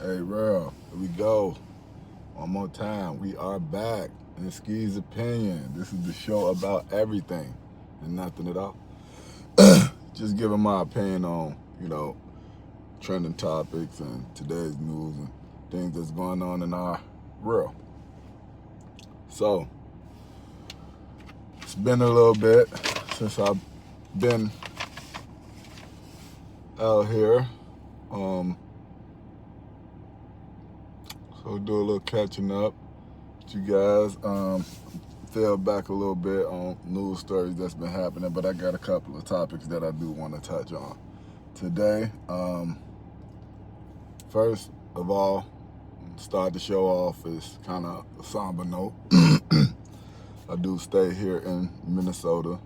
Hey, Real, here we go. One more time. We are back in Ski's Opinion. This is the show about everything and nothing at all. Just giving my opinion on, trending topics and today's news and things that's going on in our world. So, it's been a little bit since I've been out here. So do a little catching up with you guys. Fell back a little bit on news stories that's been happening, but I got a couple of topics that I do want to touch on today. First of all, start the show off is kind of a somber note. I do stay here in Minnesota.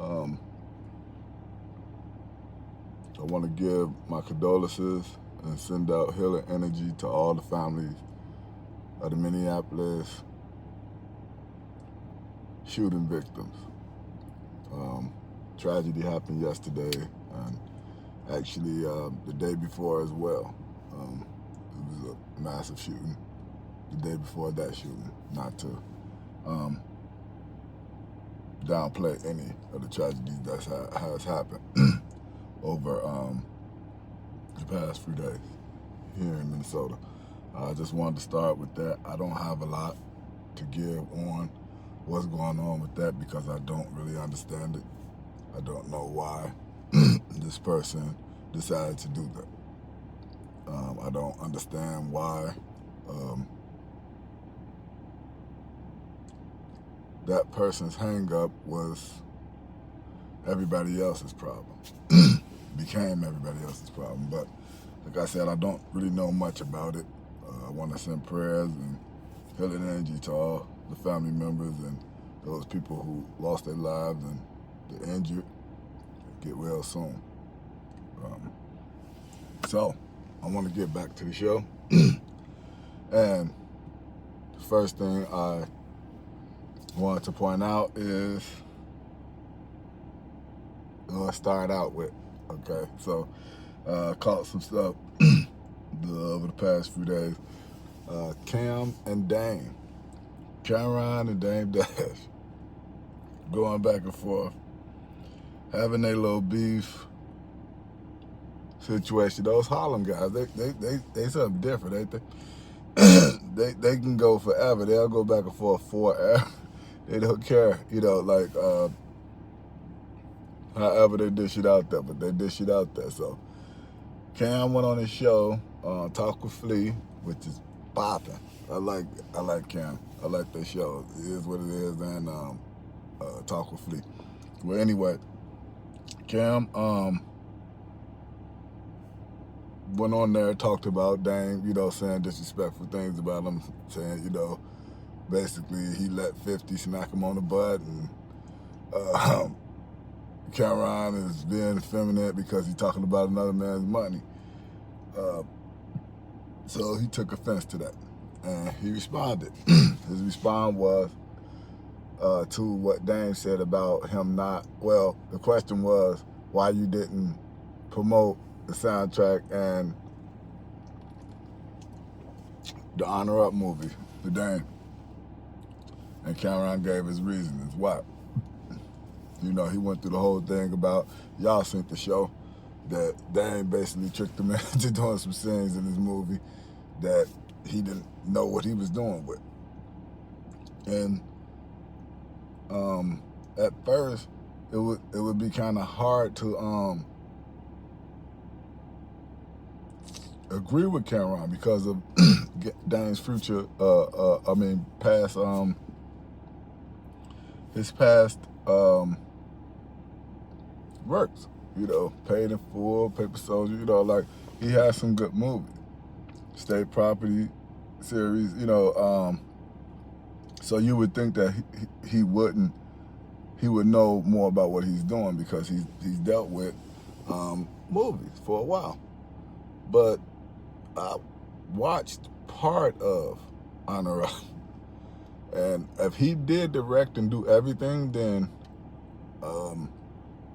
I want to give my condolences and send out healing energy to all the families of the Minneapolis shooting victims. Tragedy happened yesterday and actually the day before as well. It was a massive shooting the day before that shooting, not to downplay any of the tragedies that has happened over the past few days here in Minnesota. I just wanted to start with that. I don't have a lot to give on what's going on with that because I don't really understand it. I don't know why this person decided to do that. I don't understand why that person's hang-up was everybody else's problem. Became everybody else's problem. But like I said, I don't really know much about it. I want to send prayers and healing energy to all the family members and those people who lost their lives and the injured. Get well soon. So I want to get back to the show. And the first thing I wanted to point out is, let's start out with, okay, so caught some stuff over the past few days. Cam and Dame, Camron and Dame Dash, going back and forth, having a little beef situation. Those Harlem guys, they something different, ain't they? They can go forever. They'll go back and forth forever. They don't care, however they dish it out there, but they dish it out there. So Cam went on his show, Talk with Flea, which is popping. I like Cam. I like that show. It is what it is, and Talk with Flea. Well, anyway, Cam went on there, talked about Dame, saying disrespectful things about him, saying, basically he let 50 smack him on the butt, and Camron is being effeminate because he's talking about another man's money. So he took offense to that, and he responded. His response was to what Dame said about him not, well, the question was why you didn't promote the soundtrack and the Honor Up movie, the Dame. And Camron gave his reasons why. He went through the whole thing about, y'all seen the show, that Dame basically tricked him into doing some scenes in his movie that he didn't know what he was doing with. And at first, it would be kind of hard to agree with Camron because of Dame's future, past, his past works, Paid in Full, Paper Soldier, like he has some good movies, State Property series, so you would think that he would know more about what he's doing because he's dealt with movies for a while. But I watched part of Honor Up, and if he did direct and do everything, then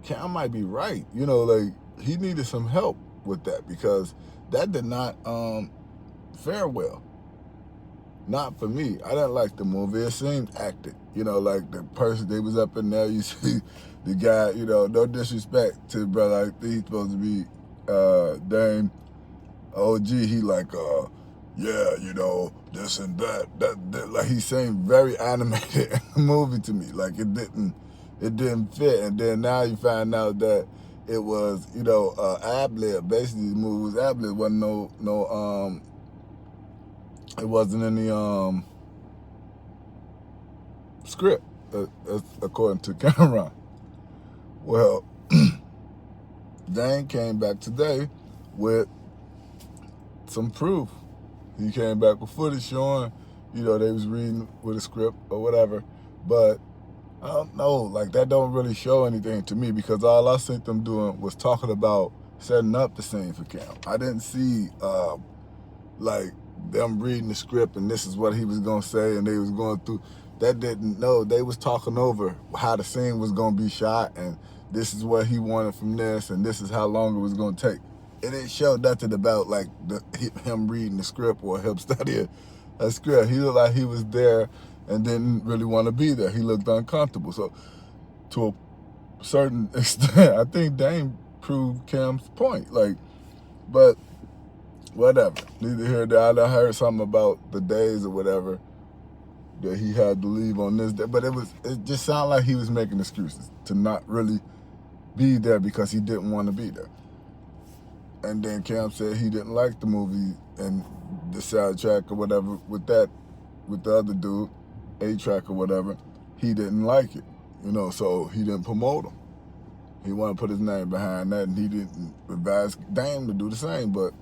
Cam might be right. Like he needed some help with that, because that did not fare well. Not for me. I didn't like the movie. It seemed acted. You know, like the person, they was up in there, you see the guy, you know, no disrespect to the brother, like he's supposed to be Dame OG, he like, yeah, you know, this and that, like he seemed very animated in the movie to me. Like it didn't fit. And then now you find out that it was, you know, ad-lib. Basically the movie was ad-lib. It wasn't it wasn't any script, according to Camron. Well, Dane came back today with some proof. He came back with footage showing, you know, they was reading with a script or whatever. But I don't know, like that don't really show anything to me, because all I seen them doing was talking about setting up the scene for Cam. I didn't see like them reading the script and this is what he was gonna say and they was going through. That didn't know. They was talking over how the scene was gonna be shot and this is what he wanted from this and this is how long it was gonna take. It didn't show nothing about like him reading the script or him studying a script. He looked like he was there and didn't really want to be there. He looked uncomfortable. So to a certain extent, I think Dame proved Cam's point. Like, but whatever. Neither here nor there. I heard something about the days or whatever that he had to leave on this day, but it just sounded like he was making excuses to not really be there because he didn't want to be there. And then Cam said he didn't like the movie and the soundtrack or whatever with the other dude, A-Track or whatever. He didn't like it, you know, so he didn't promote him. He wanted to put his name behind that, and he didn't advise Dame to do the same, but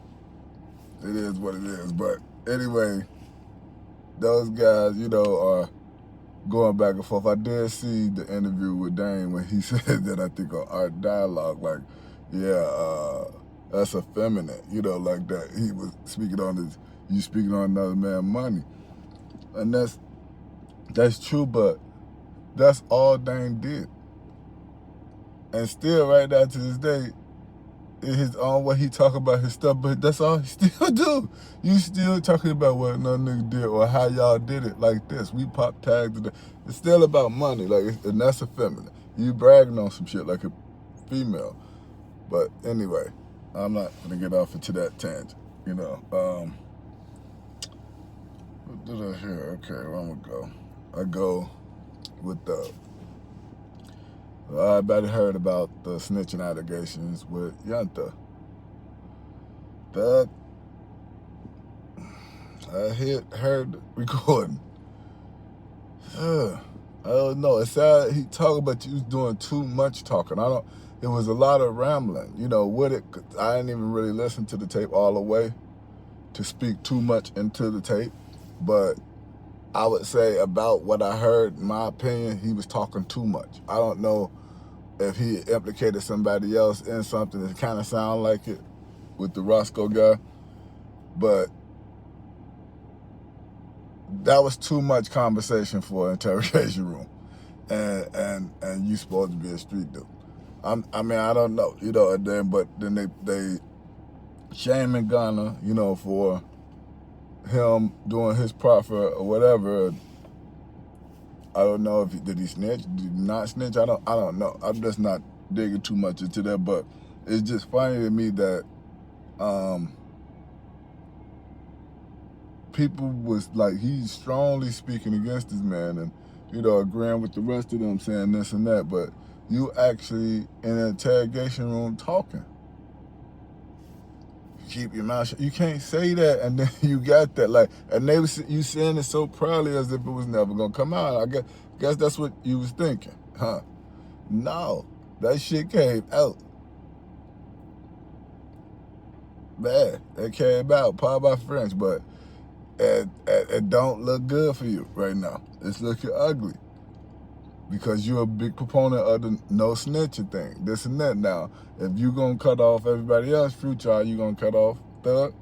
it is what it is. But anyway, those guys, you know, are going back and forth. I did see the interview with Dame when he said that, I think on Art Dialogue, like, yeah, that's effeminate, you know, like that. He was speaking on his, you speaking on another man's money. And that's true, but that's all Dame did. And still right now to this day, in his own way, he talk about his stuff, but that's all he still do. You still talking about what another nigga did or how y'all did it like this. We pop tags. It's still about money, like, and that's effeminate. You bragging on some shit like a female. But anyway, I'm not gonna get off into that tangent, you know. What did I hear? Okay, where I'm gonna go? I go with everybody heard about the snitching allegations with Young Thug. Thug, I heard the recording. I don't know. It sounded, he talked about you was doing too much talking. It was a lot of rambling, you know, with it. I didn't even really listen to the tape all the way to speak too much into the tape. But I would say about what I heard, in my opinion, he was talking too much. I don't know if he implicated somebody else in something that kind of sounded like it with the Roscoe guy. But that was too much conversation for an interrogation room. And you supposed to be a street dude. I mean, I don't know, you know, but then they shaming Gunna, you know, for him doing his proffer or whatever. I don't know if did he snitch, did he not snitch? I don't know. I'm just not digging too much into that, but it's just funny to me that people was like, he's strongly speaking against this man and, you know, agreeing with the rest of them saying this and that, but you actually in an interrogation room talking. Keep your mouth shut. You can't say that, and then you got that, like, and you saying it so proudly as if it was never gonna come out. I guess that's what you was thinking, huh? No, that shit came out. Bad. It came out, pardon my French, but it don't look good for you right now. It's looking ugly. Because you're a big proponent of the no snitching thing, this and that. Now, if you gonna cut off everybody else, Future, you gonna cut off Thug?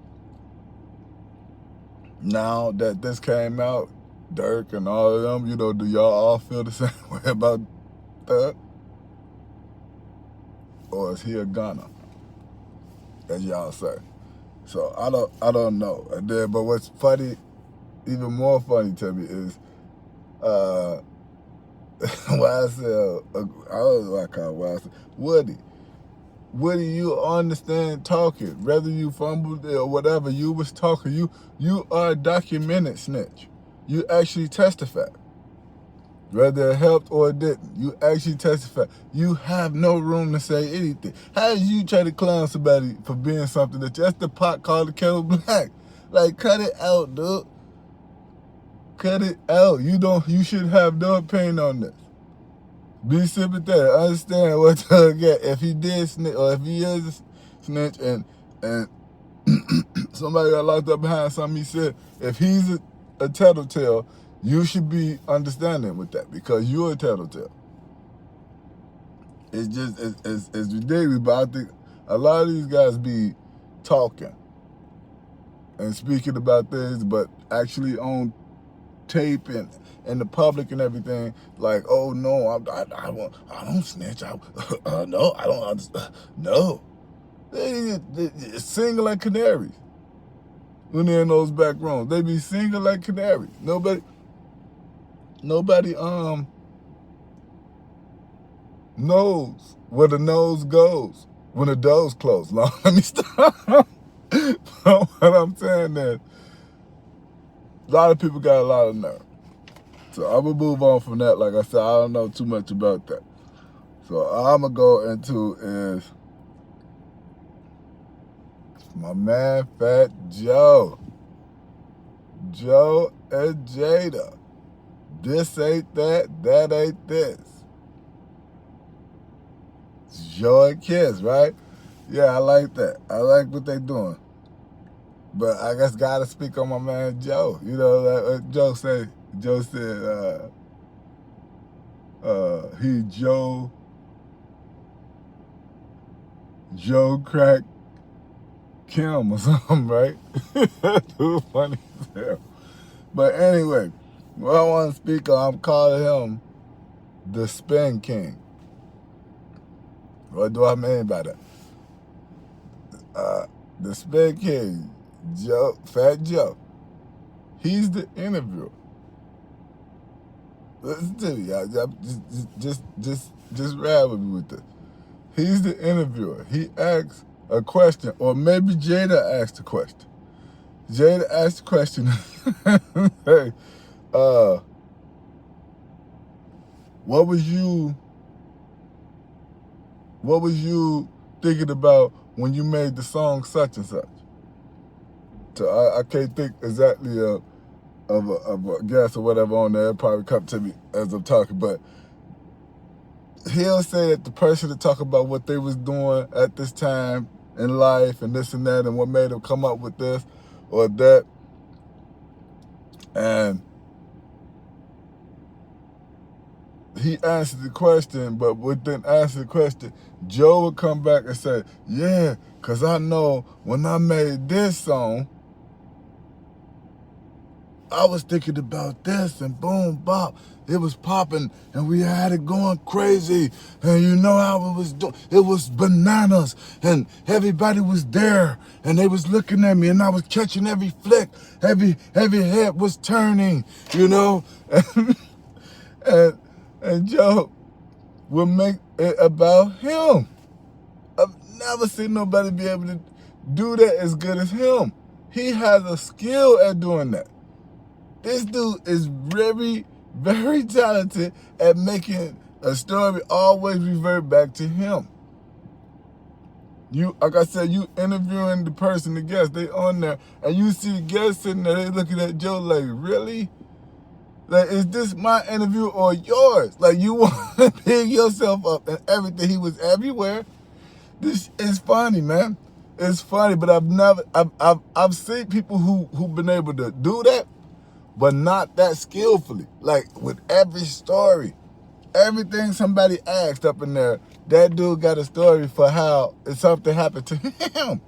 Now that this came out, Dirk and all of them, you know, do y'all all feel the same way about Thug? Or is he a gunner? as y'all say. So I don't know. And then, but what's funny, even more funny to me is why I said I don't know what I call it, why I said Woody, you understand talking. Whether you fumbled or whatever, you was talking. You are a documented snitch. You actually testify. Whether it helped or it didn't, you actually testify. You have no room to say anything. How did you try to clown somebody for being something that just the pot called the kettle black? Like, cut it out, dude. Cut it out. You should have no opinion on this. Be sympathetic. Understand what to get. If he did snitch, or if he is a snitch, and somebody got locked up behind something he said, if he's a tattletale, you should be understanding with that because you're a tattletale. It's just it's ridiculous, but I think a lot of these guys be talking and speaking about things, but actually on tape and in the public and everything, like, oh no, I don't snitch. No, I don't understand. No, they singing like canaries when they're in those back rooms. They be singing like canaries. Nobody knows where the nose goes when the door's closed. Let me stop. What I'm saying is, a lot of people got a lot of nerve. So I'm going to move on from that. Like I said, I don't know too much about that. So all I'm going to go into is my man, Fat Joe. Joe and Jada. This ain't that, that ain't this. Joe and Kiss, right? Yeah, I like that. I like what they doing. But I guess gotta speak on my man Joe. You know, like Joe said, he Joe cracked Kim or something, right? Dude, funny as hell. But anyway, what I want to speak on, I'm calling him the Spin King. What do I mean by that? The Spin King, Joe, Fat Joe, he's the interviewer. Listen to me, y'all. Just ride with me with this. He's the interviewer. He asks a question, or maybe Jada asked a question. Jada asked a question. Hey, what was you thinking about when you made the song such and such? So I can't think exactly of a guess or whatever on there. It'll probably come to me as I'm talking, but he'll say that the person to talk about what they was doing at this time in life and this and that and what made them come up with this or that. And he answered the question, but within answer the question, Joe would come back and say, yeah, because I know when I made this song, I was thinking about this and boom, bop. It was popping and we had it going crazy. And you know how it was doing. It was bananas and everybody was there and they was looking at me and I was catching every flick. Every head was turning, you know. And Joe would make it about him. I've never seen nobody be able to do that as good as him. He has a skill at doing that. This dude is very, very talented at making a story always revert back to him. You, like I said, you interviewing the person, the guest, they on there, and you see the guest sitting there, they looking at Joe like, really? Like, is this my interview or yours? Like, you want to pick yourself up and everything. He was everywhere. This is funny, man. It's funny, but I've seen people who've been able to do that, but not that skillfully. Like with every story, everything somebody asked up in there, that dude got a story for how something happened to him.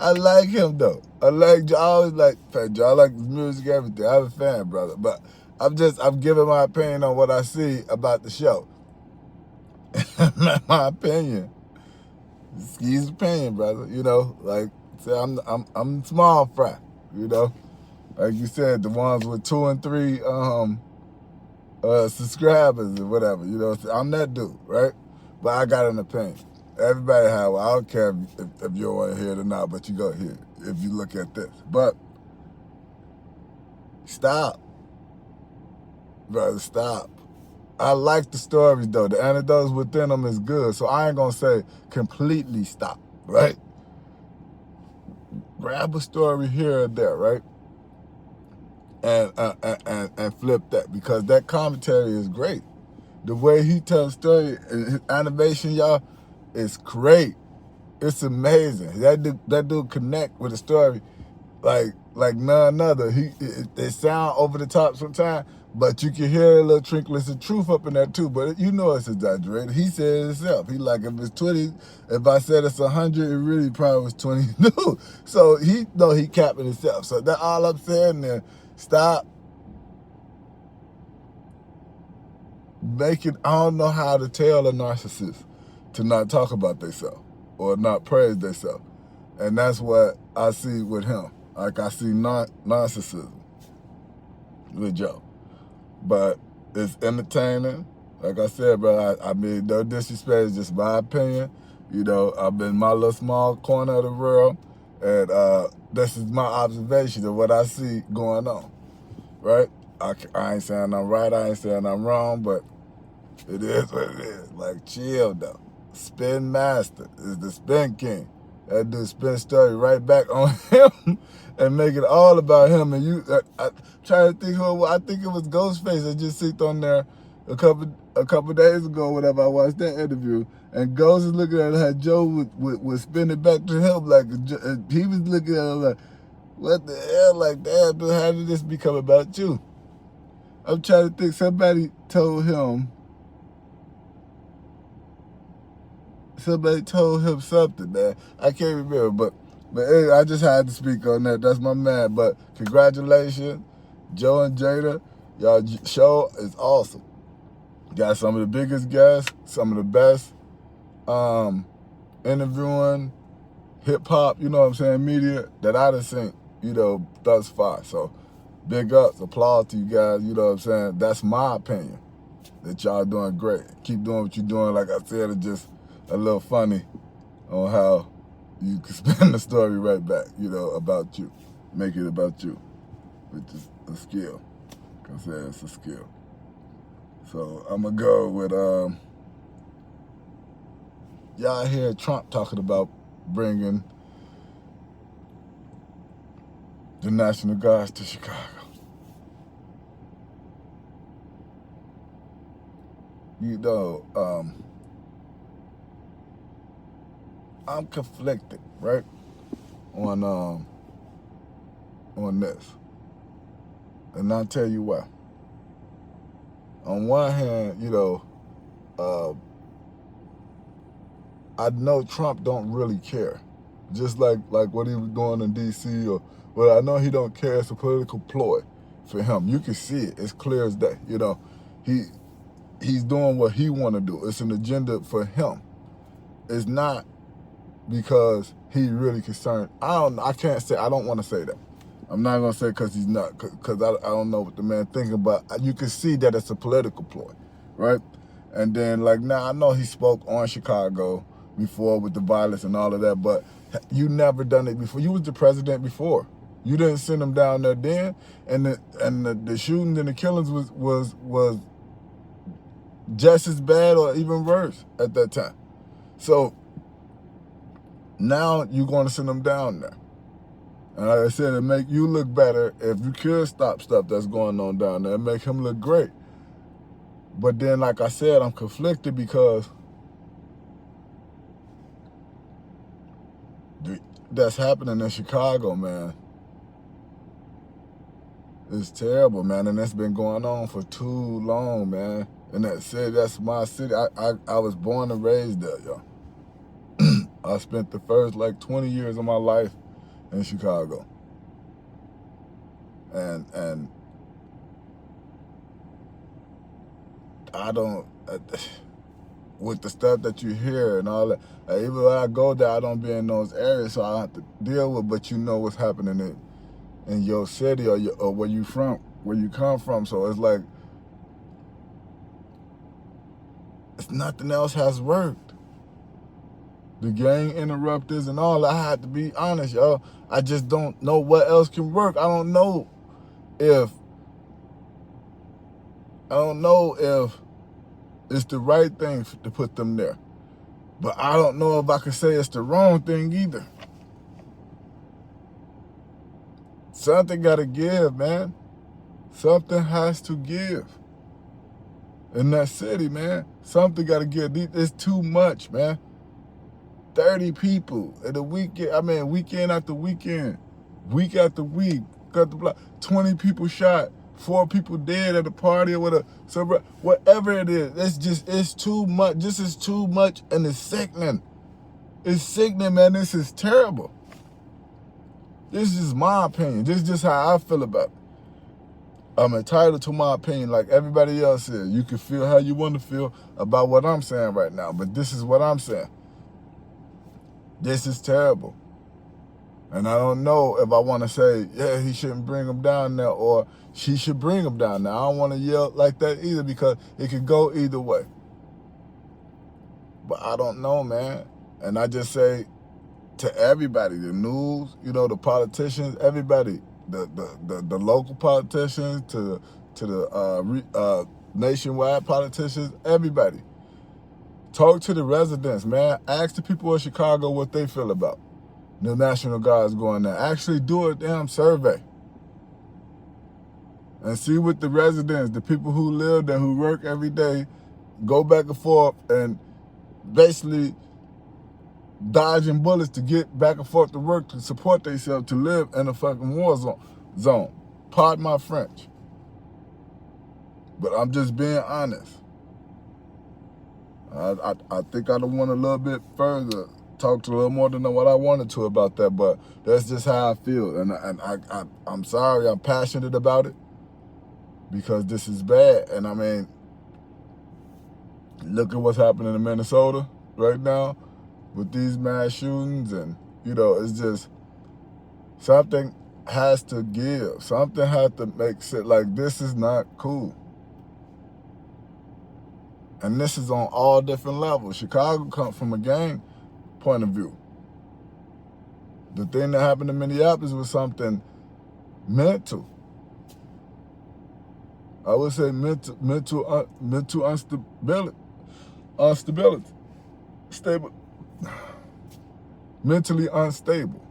I like him though. I always like Fat Joe. I like his music, everything. I'm a fan, brother. But I'm giving my opinion on what I see about the show. My opinion, Excuse the pain, brother. You know, like say I'm small fry. You know, like you said, the ones with 2 and 3 subscribers or whatever. You know, I'm that dude, right? But I got an opinion. Everybody have one. I don't care if you don't want to hear it or not, but you go hear it if you look at this. But stop, brother, stop. I like the stories though. The anecdotes within them is good. So I ain't gonna say completely stop, right? Grab a story here or there, right? And flip that, because that commentary is great. The way he tells story, his animation, y'all, is great. It's amazing. That dude connect with the story like none other. They sound over the top sometimes, but you can hear a little trinkles of truth up in there too. But you know it's exaggerated. He said it himself. He like, if it's 20, if I said it's 100, it really probably was 22. So he know he capping himself. So that all I'm saying there. Stop making. I don't know how to tell a narcissist to not talk about themselves or not praise themselves, and that's what I see with him. Like I see narcissism with Joe, but it's entertaining. Like I said, bro, I mean, no disrespect, it's just my opinion. You know, I'm in my little small corner of the world, and this is my observation of what I see going on, right? I ain't saying I'm right, I ain't saying I'm wrong, but it is what it is. Like, chill, though. Spin master is the spin king. That dude spin story right back on him and make it all about him. And you, I try to think who. I think it was Ghostface that just sit on there a couple days ago. Whatever, I watched that interview, and Ghost is looking at how Joe would spin it back to him, like he was looking at him like, what the hell? Like, damn, dude, how did this become about you? I'm trying to think. Somebody told him something, man. I can't remember, but hey, I just had to speak on that. That's my man. But congratulations, Joe and Jada. Y'all show is awesome. Got some of the biggest guests, some of the best interviewing hip hop, you know what I'm saying, media that I done seen, you know, thus far. So big ups, applause to you guys, you know what I'm saying. That's my opinion. That y'all doing great. Keep doing what you're doing. Like I said, it's just a little funny on how you can spin the story right back, you know, about you. Make it about you, which is a skill. Like I said, it's a skill. So I'm going to go with, y'all hear Trump talking about bringing the National Guards to Chicago. You know, I'm conflicted, right, on this, and I'll tell you why. On one hand, you know, I know Trump don't really care, just like what he was doing in D.C. or well, I know he don't care. It's a political ploy for him. You can see it. It's clear as day. You know, he's doing what he want to do. It's an agenda for him. It's not because he really concerned. I can't say. I don't want to say that. I'm not gonna say because he's not, because I don't know what the man thinking, but you can see that it's a political ploy, right? And then like now, I know he spoke on Chicago before with the violence and all of that, but you never done it before. You was the president before. You didn't send him down there then, and the shootings and the killings was just as bad or even worse at that time. So now you're going to send him down there. And like I said, it make you look better if you could stop stuff that's going on down there. It make him look great. But then, like I said, I'm conflicted because that's happening in Chicago, man. It's terrible, man, and that's been going on for too long, man. And that city, that's my city. I was born and raised there, y'all. I spent the first like 20 years of my life in Chicago. And I don't, with the stuff that you hear and all that. Even when I go there, I don't be in those areas, so I have to deal with. But you know what's happening in your city or where you come from. So it's like nothing else has worked. The gang interrupters and all. I have to be honest, y'all. I just don't know what else can work. I don't know if it's the right thing to put them there. But I don't know if I can say it's the wrong thing either. Something got to give, man. Something has to give. In that city, man. Something got to give. It's too much, man. 30 people at a weekend. I mean, weekend after weekend. Week after week. Got the block. 20 people shot. 4 people dead at a party or whatever. So whatever it is, it's too much. This is too much and it's sickening. It's sickening, man. This is terrible. This is my opinion. This is just how I feel about it. I'm entitled to my opinion like everybody else is. You can feel how you want to feel about what I'm saying right now, but this is what I'm saying. This is terrible. And I don't know if I want to say, yeah, he shouldn't bring him down there or she should bring him down there. I don't want to yell like that either because it could go either way. But I don't know, man. And I just say to everybody, the news, the politicians, everybody, the local politicians to the nationwide politicians, everybody. Talk to the residents, man. Ask the people of Chicago what they feel about the National Guards going there. Actually do a damn survey. And see what the residents, the people who live there, who work every day, go back and forth and basically dodging bullets to get back and forth to work, to support themselves, to live in a fucking war zone. Pardon my French. But I'm just being honest. I think I went a little bit further, talked a little more than what I wanted to about that, but that's just how I feel. And I'm sorry, I'm passionate about it because this is bad. And I mean, look at what's happening in Minnesota right now with these mass shootings, and it's just something has to give. Something has to make sense. Like, this is not cool. And this is on all different levels. Chicago comes from a gang point of view. The thing that happened in Minneapolis was something mental. I would say mental instability, stable, mentally unstable.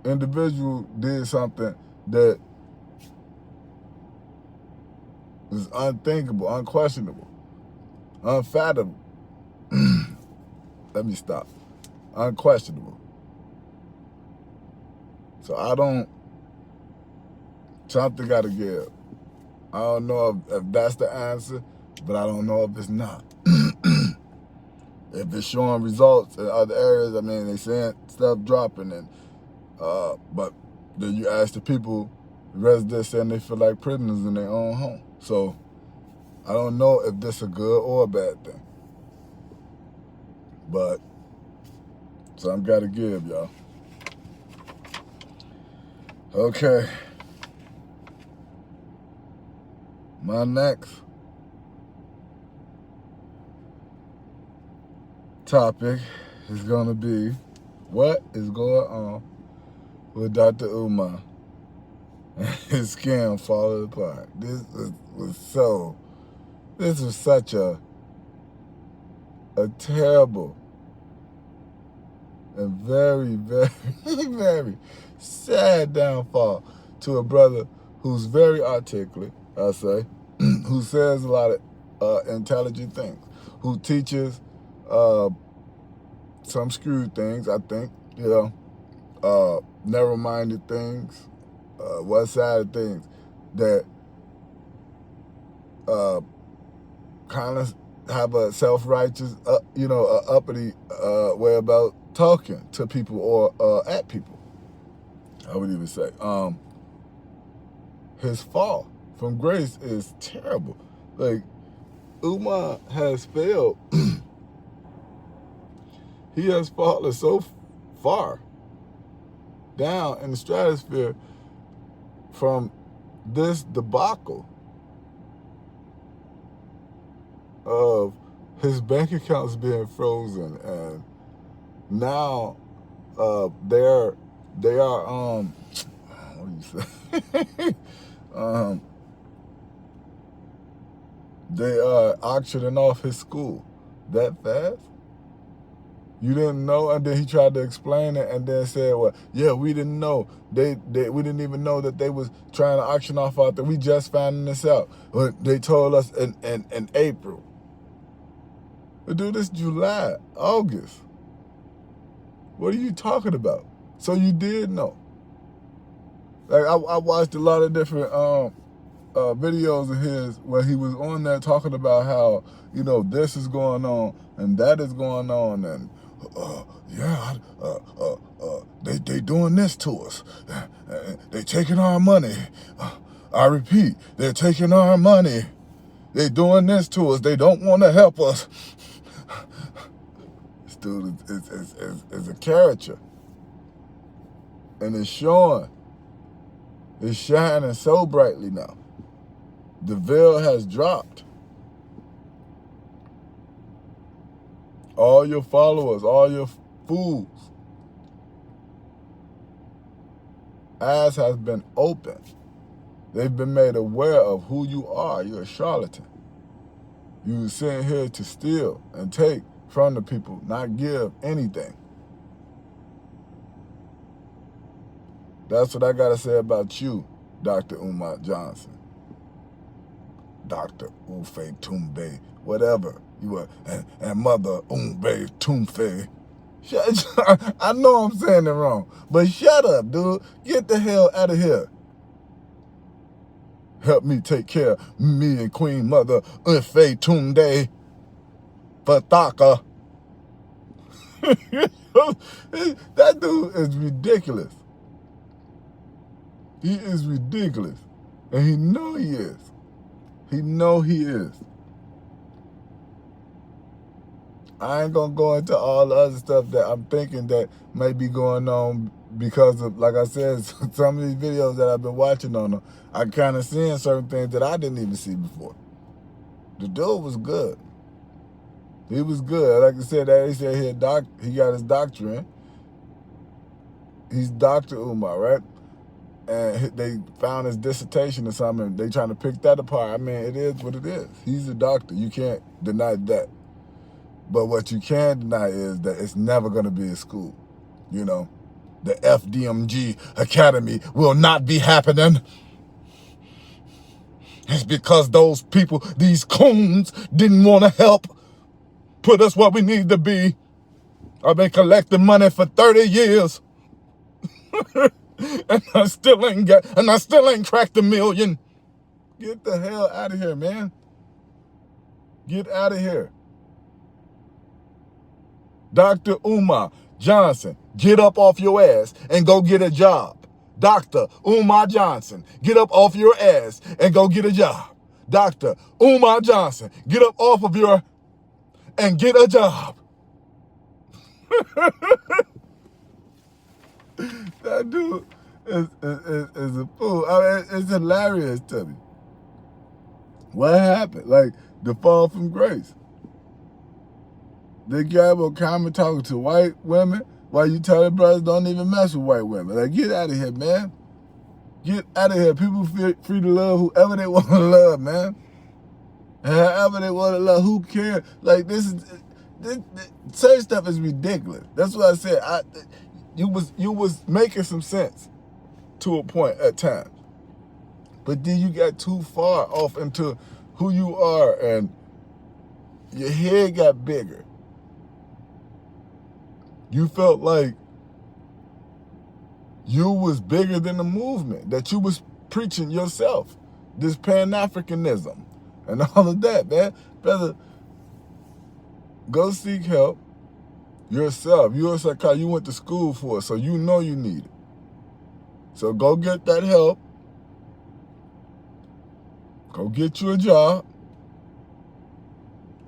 Individual did something that was unthinkable, unquestionable, unfathomable. Let me stop. Unquestionable. So something got to give. I don't know if that's the answer, but I don't know if it's not. If it's showing results in other areas, I mean, they saying stuff dropping, but then you ask the people, the residents saying they feel like prisoners in their own home. So I don't know if this is a good or a bad thing. But something got to give, y'all. Okay. My next topic is going to be what is going on with Dr. Umar and his skin falling apart. This was such a terrible and very, very, very sad downfall to a brother who's very articulate, I say, who says a lot of intelligent things, who teaches some screwed things, I think, narrow-minded things, one-sided things that kind of have a self-righteous, a uppity way about talking to people or at people, I would even say. His fall from grace is terrible. Like, Umar has failed. He has fallen so far down in the stratosphere from this debacle of his bank accounts being frozen, and now they are what do you say? They are auctioning off his school that fast. You didn't know, and then he tried to explain it, and then said, "Well, yeah, we didn't know. We didn't even know that they was trying to auction off out there. We just finding this out. They told us in April. But dude, it's July, August. What are you talking about? So you did know. Like I watched a lot of different videos of his where he was on there talking about how, you know, this is going on and that is going on, and they doing this to us. They taking our money. I repeat, they're taking our money. They doing this to us. They don't want to help us. This dude is a character, and it's showing. It's shining so brightly now. The veil has dropped. All your followers, all your fools, eyes has been opened. They've been made aware of who you are. You're a charlatan. You were sent here to steal and take from the people, not give anything. That's what I got to say about you, Dr. Umar Johnson. Dr. Ufe Tumbe, whatever you are, and Mother Umbe Tumfe. I know I'm saying it wrong, but shut up, dude. Get the hell out of here. Help me take care of me and Queen Mother Ufe Tumbe Fataka. That dude is ridiculous. He is ridiculous. And he know he is. He know he is. I ain't gonna go into all the other stuff that I'm thinking that may be going on because of, like I said, some of these videos that I've been watching on him, I kind of seeing certain things that I didn't even see before. The dude was good. He was good. Like I said, he said he got his doctorate. He's Dr. Umar, right? And they found his dissertation or something. They trying to pick that apart. I mean, it is what it is. He's a doctor. You can't deny that. But what you can deny is that it's never going to be a school. You know, the FDMG Academy will not be happening. It's because those people, these coons, didn't want to help put us where we need to be. I've been collecting money for 30 years. and I still ain't cracked $1 million. Get the hell out of here, man. Get out of here. Dr. Umar Johnson, get up off your ass and go get a job. Dr. Umar Johnson, get up off your ass and go get a job. Dr. Umar Johnson, get up off of your and get a job. That dude is a fool. I mean, it's hilarious to me. What happened? Like, the fall from grace. They got a comment talking to white women while you telling brothers don't even mess with white women. Like, get out of here, man. Get out of here. People feel free to love whoever they want to love, man. And however they want to love, who cares? Like, this certain stuff is ridiculous. That's what I said. You was making some sense to a point at times. But then you got too far off into who you are, and your head got bigger. You felt like you was bigger than the movement, that you was preaching yourself, this Pan-Africanism and all of that, man. Brother, go seek help yourself. You're a psychologist. You went to school for it, so you know you need it. So go get that help. Go get you a job.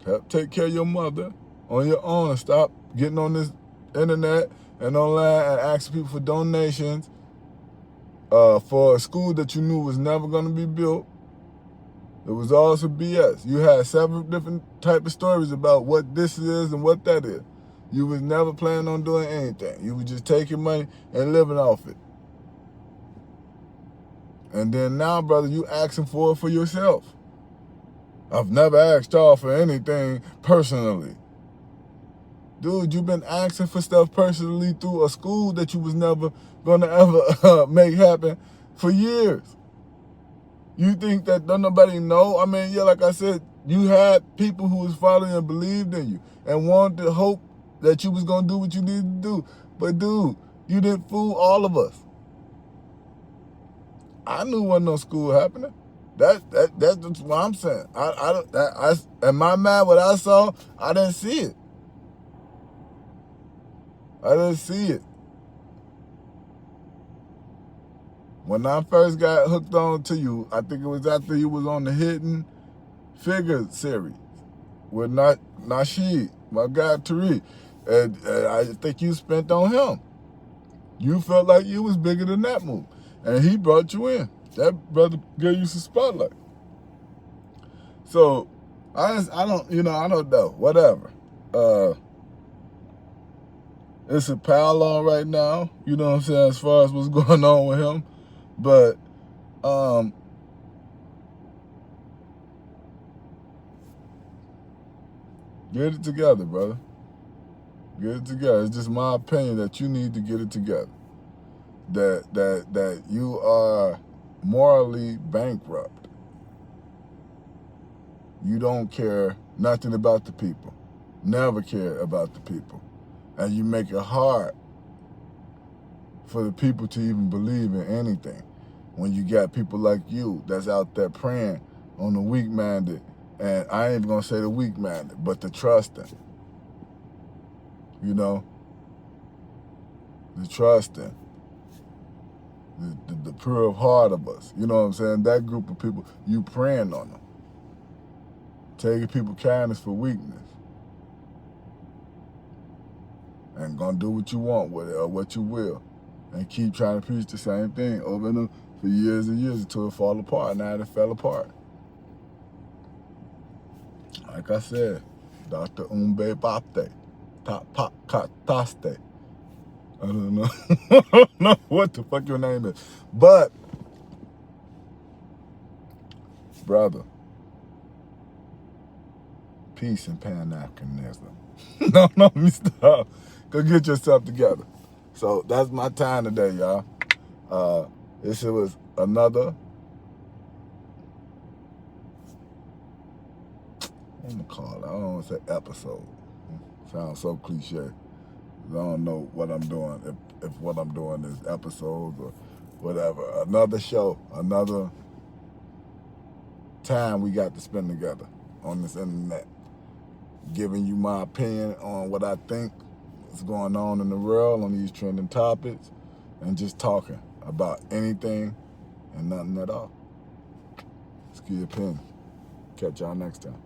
Help take care of your mother on your own and stop getting on this internet and online and asking people for donations for a school that you knew was never going to be built. It was all some BS. You had several different type of stories about what this is and what that is. You was never planning on doing anything. You was just taking money and living off it. And then now, brother, you asking for it for yourself. I've never asked y'all for anything personally. Dude, you've been asking for stuff personally through a school that you was never going to ever make happen for years. You think that don't nobody know? I mean, yeah, like I said, you had people who was following and believed in you and wanted to hope that you was going to do what you needed to do. But, dude, you didn't fool all of us. I knew wasn't no school happening. That's what I'm saying. In my mind, what I saw, I didn't see it. I didn't see it. When I first got hooked on to you, I think it was after you was on the Hidden Figures series with Nasheed, my guy Tariq. And I think you spent on him. You felt like you was bigger than that move. And he brought you in. That brother gave you some spotlight. So, I don't know. Whatever. It's a pile on right now, you know what I'm saying, as far as what's going on with him. But, get it together, brother. Get it together. It's just my opinion that you need to get it together. That you are morally bankrupt. You don't care nothing about the people. Never care about the people. And you make it hard for the people to even believe in anything. When you got people like you that's out there preying on the weak-minded, and I ain't gonna say the weak-minded, but the trusting. You know? The trusting. The pure of heart of us. You know what I'm saying? That group of people, you praying on them. Taking people kindness for weakness. And gonna do what you want with it or what you will. And keep trying to preach the same thing over and over for years and years until it fall apart. Now it fell apart. Like I said, Dr. Umbe Bapte, Kataste. I don't know. I don't know what the fuck your name is. But, brother, peace and Pan-Africanism. No, let me stop. Go get yourself together. So that's my time today, y'all. This was another, what am I call it? I don't want to say episode. Sounds so cliche. I don't know what I'm doing, if what I'm doing is episodes or whatever. Another show, another time we got to spend together on this internet. Giving you my opinion on what I think is going on in the world on these trending topics and just talking about anything and nothing at all. Let's get your opinion. Catch y'all next time.